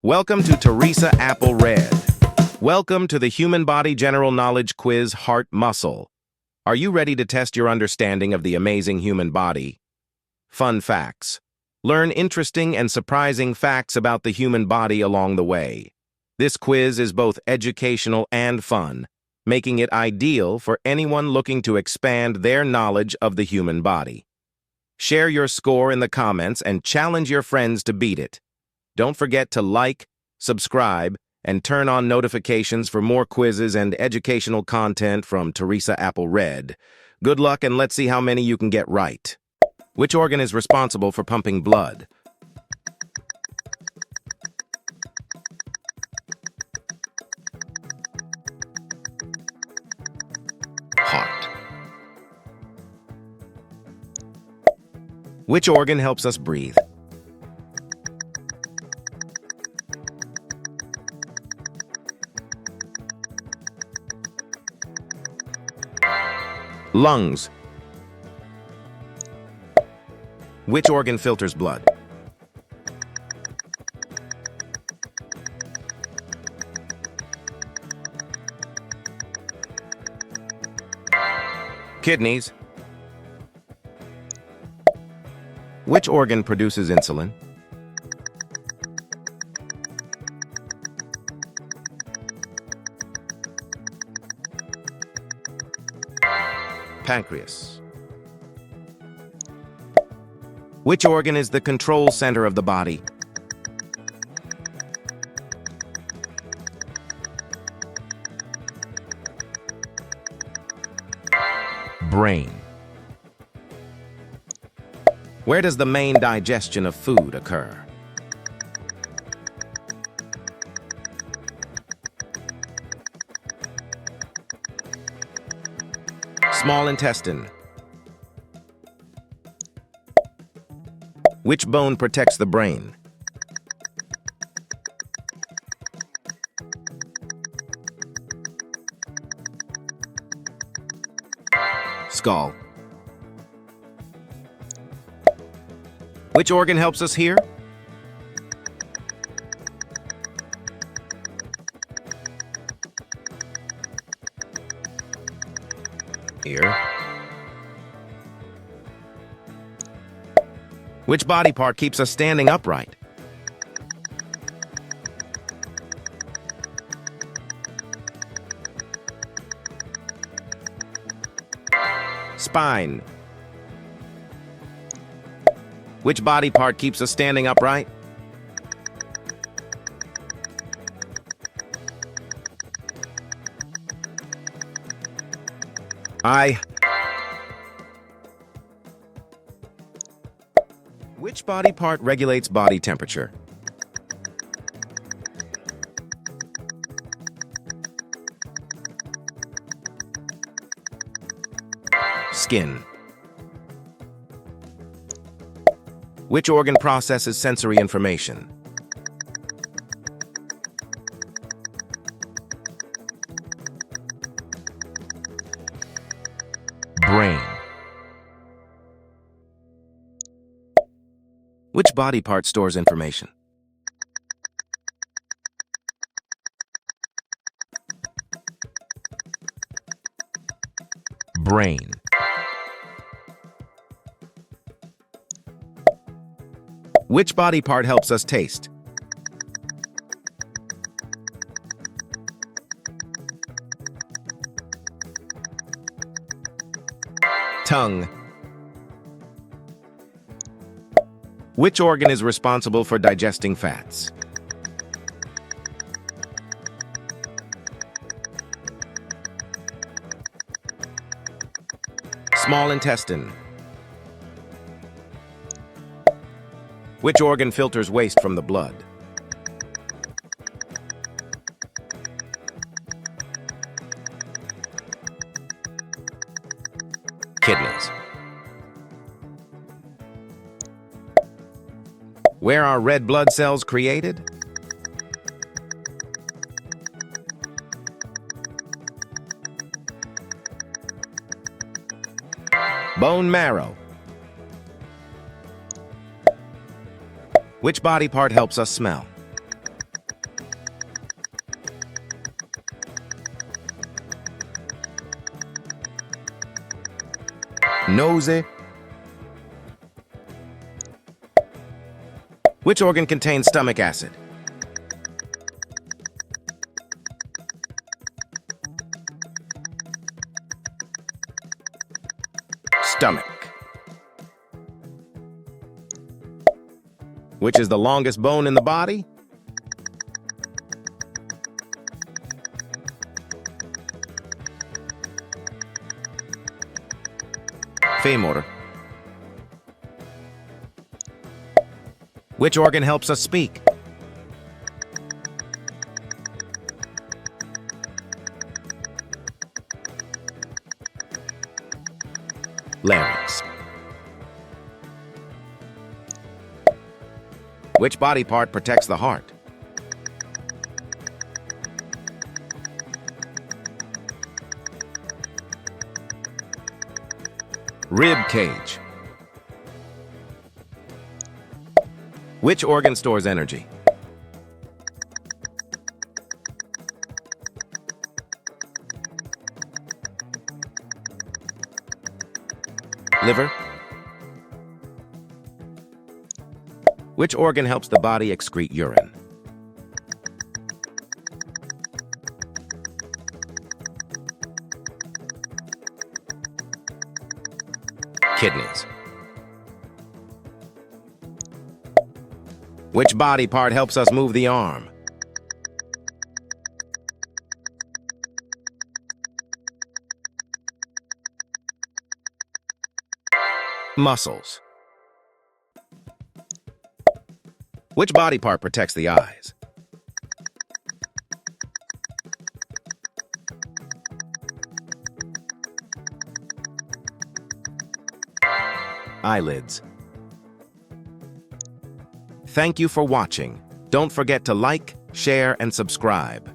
Welcome to Teresa Apple Red. Welcome to the Human Body General Knowledge Quiz Heart Muscle. Are you ready to test your understanding of the amazing human body? Fun facts. Learn interesting and surprising facts about the human body along the way. This quiz is both educational and fun, making it ideal for anyone looking to expand their knowledge of the human body. Share your score in the comments and challenge your friends to beat it. Don't forget to like, subscribe, and turn on notifications for more quizzes and educational content from Teresa Apple Red. Good luck, and let's see how many you can get right. Which organ is responsible for pumping blood? Heart. Which organ helps us breathe? Lungs. Which organ filters blood? Kidneys. Which organ produces insulin? Pancreas. Which organ is the control center of the body? Brain. Where does the main digestion of food occur? Small intestine. Which bone protects the brain? Skull. Which organ helps us hear? Ear. Which body part keeps us standing upright? Spine. Which body part keeps us standing upright? Eye. Which body part regulates body temperature? Skin. Which organ processes sensory information? Brain. Which body part stores information? Brain. Which body part helps us taste? Tongue. Which organ is responsible for digesting fats? Small intestine. Which organ filters waste from the blood? Kidneys. Where are red blood cells created? Bone marrow. Which body part helps us smell? Nose. Which organ contains stomach acid? Stomach. Which is the longest bone in the body? Femur. Which organ helps us speak? Larynx. Which body part protects the heart? Rib cage. Which organ stores energy? Liver. Which organ helps the body excrete urine? Kidneys. Which body part helps us move the arm? Muscles. Which body part protects the eyes? Eyelids. Thank you for watching. Don't forget to like, share, and subscribe.